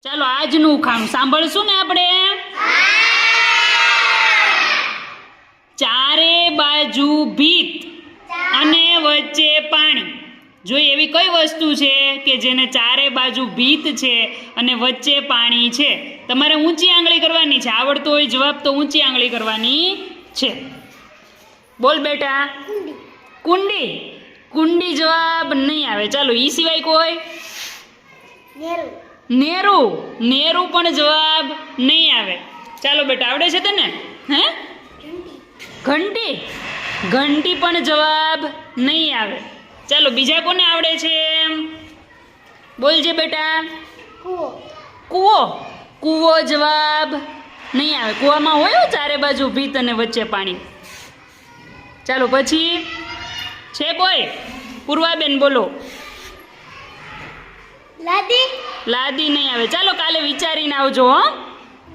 ચાલો આજનું ઉખાણું સાંભળશું ને આપણે. ચારે બાજુ ભીત અને વચ્ચે પાણી. જો એવી કઈ વસ્તુ છે કે જેને ચારે બાજુ ભીત છે અને વચ્ચે પાણી છે? તમારે ઊંચી આંગળી કરવાની છે. આવડતો હોય જવાબ તો ઊંચી આંગળી કરવાની છે. બોલ બેટા. કુંડી. કુંડી જવાબ નહીં આવે. ચાલો ઈ સિવાય કોઈ? નેરું. નેરું પણ જવાબ નહીં આવે. ચાલો બેટા આવડે છે તને? હે ઘંટી. ઘંટી પણ જવાબ નહીં આવે. ચાલો બીજા કોને આવડે છે? બોલજે બેટા. કૂવો. કૂવો જવાબ નહીં આવે. કૂવામાં હોય ચારે બાજુ ભીત અને વચ્ચે પાણી. ચાલો પછી છે કોઈ? પૂર્વાબેન બોલો. લાદી. લાદી નહીં આવે. ચાલો કાલે વિચારીને આવજો હો.